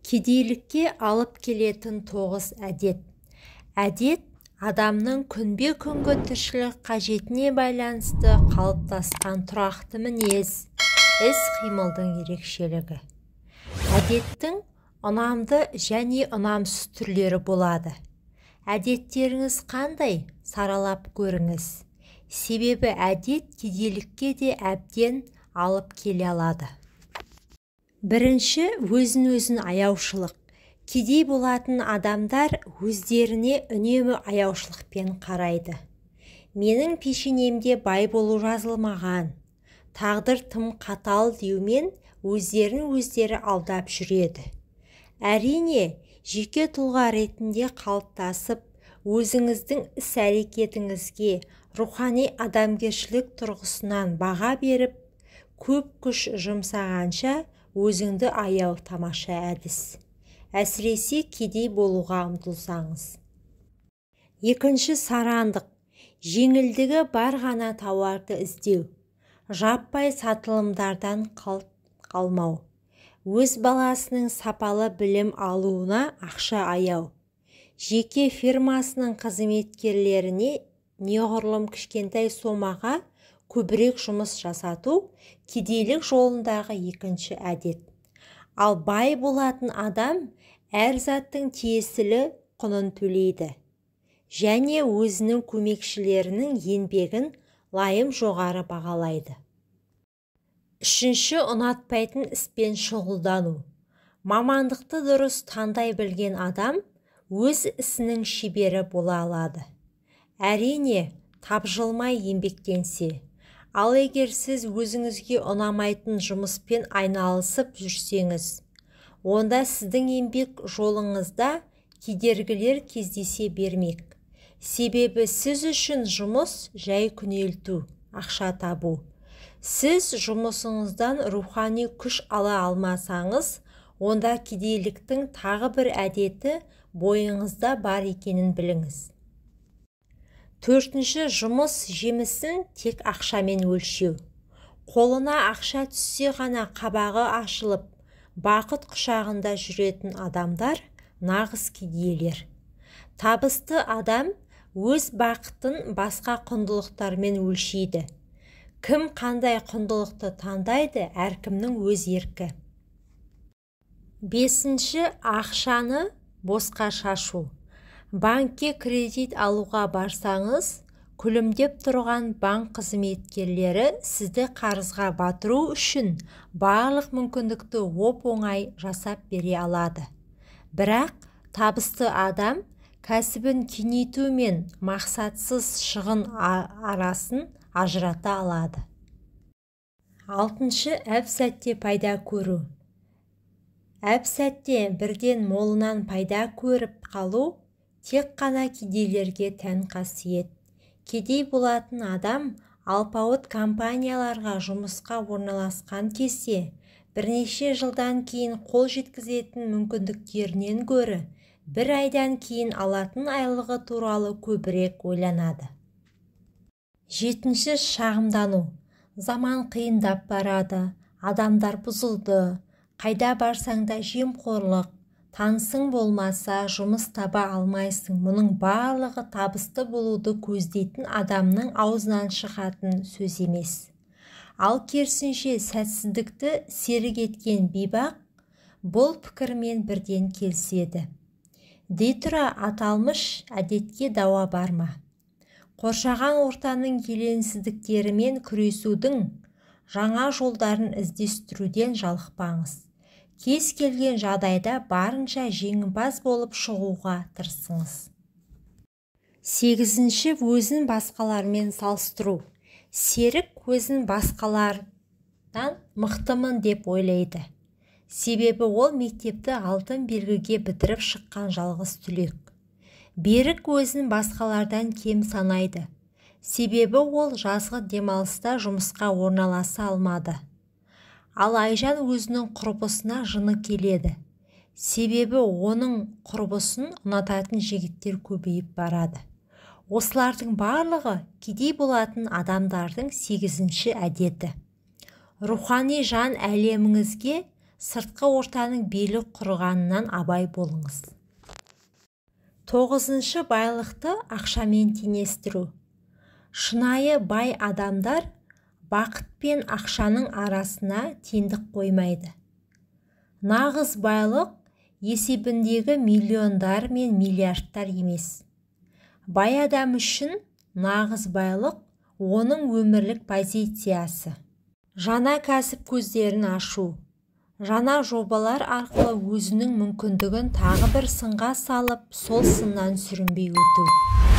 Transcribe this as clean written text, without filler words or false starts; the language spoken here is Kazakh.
Кедейлікке алып келетін 9 әдет. Әдет адамның күнбе-күнгі тіршілік қажетіне байланысты қалыптасқан тұрақты мінез, іс-қимылдың ерекшелігі. Әдеттің ұнамды және ұнамсыз түрлері болады. Әдеттеріңіз қандай? Саралап көріңіз. Себебі әдет кедейлікке де әбден алып келе алады. Бірінші, өзін-өзін аяушылық. Кедей болатын адамдар өздеріне үнемі аяушылықпен қарайды. Менің пешенемде бай болу жазылмаған. Тағдыр тым қатал деумен өздерін өздері алдап жүреді. Әрине, жеке тұлға ретінде қалыптасып, өзіңіздің іс-әрекетіңізге рухани адамгершілік тұрғысынан баға беріп, көп күш жұмсағанша өзіңді аяу тамаша әдіс. Әсіресе кедей болуға ұмтылсаңыз. Екінші, сарандық. Жеңілдігі бар ғана тауарды іздеу. Жаппай сатылымдардан қалмау. Өз баласының сапалы білім алуына ақша аяу. Жеке фирмасының қызметкерлеріне неғұрлым кішкентай сомаға көбірек жұмыс жасату кедейлік жолындағы екінші әдет. Ал бай болатын адам әр заттың тиесілі құнын төлейді және өзінің көмекшілерінің еңбегін лайым жоғары бағалайды. Үшінші, ұнатпайтын іспен шұғылдану. Мамандықты дұрыс таңдай білген адам өз ісінің шебері бола алады. Әрине, тапжылмай еңбектенсе. Ал егер сіз өзіңізге ұнамайтын жұмыспен айналысып жүрсеңіз, онда сіздің еңбек жолыңызда кедергілер кездесе бермек. Себебі сіз үшін жұмыс жай күнелту, ақша табу. Сіз жұмысыңыздан рухани күш ала алмасаңыз, онда кедейліктің тағы бір әдеті бойыңызда бар екенін біліңіз. Төртінші, жұмыс жемісін тек ақшамен өлшеу. Қолына ақша түссе ғана қабағы ашылып, бақыт құшағында жүретін адамдар нағыз кедейлер. Табысты адам өз бақытын басқа құндылықтармен өлшейді. Кім қандай құндылықты таңдайды, әркімнің өз еркі. Бесінші, ақшаны босқа шашу. Банкке кредит алуға барсаңыз, күлімдеп тұрған банк қызметкерлері сізді қарызға батыру үшін барлық мүмкіндікті оп-оңай жасап бере алады. Бірақ табысты адам кәсібін кеңейту мен мақсатсыз шығын арасын ажырата алады. Алтыншы, әп-сәтте пайда көру. Әп-сәтте бірден молынан пайда көріп қалу тек қана кедейлерге тән қасиет. Кедей болатын адам алпауыт компанияларға жұмысқа орналасқан кезде бірнеше жылдан кейін қол жеткізетін мүмкіндіктерінен гөрі бір айдан кейін алатын айлығы туралы көбірек ойланады. Жетінші, шағымдану. Заман қиындап барады, адамдар бұзылды, қайда барсаң да жемқорлық, танысың болмаса жұмыс таба алмайсың. Мұның барлығы табысты болуды көздейтін адамның аузынан шығатын сөз емес. Ал керісінше сәтсіздікті серік еткен бейбақ бұл пікірмен бірден келіседі. Дей тұра аталмыш әдетке дауа бар ма? Қоршаған ортаның келеңсіздіктерімен күресудің жаңа жолдарын іздестіруден жалықпаңыз. Кез келген жағдайда барынша жеңімпаз болып шығуға тырысыңыз. Сегізінші, өзін басқалармен салыстыру. Серік өзін басқалардан мықтымын деп ойлайды. Себебі ол мектепті алтын белгіге бітіріп шыққан жалғыз түлек. Берік өзін басқалардан кем санайды. Себебі ол жазғы демалыста жұмысқа орналаса алмады. Ал Айжан өзінің құрбысына жыны келеді. Себебі оның құрбысын ұнататын жігіттер көбейіп барады. Осылардың барлығы кедей болатын адамдардың 8-ші әдеті. Рухани жан әлеміңізге сыртқы ортаның белі құрғанынан абай болыңыз. 9. Байлықты ақшамен теңестіру. Шынайы бай адамдар бақыт пен ақшаның арасына теңдік қоймайды. Нағыз байлық есебіндегі миллиондар мен миллиардтар емес. Бай адам үшін нағыз байлық оның өмірлік позициясы. Жаңа кәсіп көздерін ашу. Жаңа жобалар арқылы өзінің мүмкіндігін тағы бір сынға салып, сол сыннан сүрінбей өту.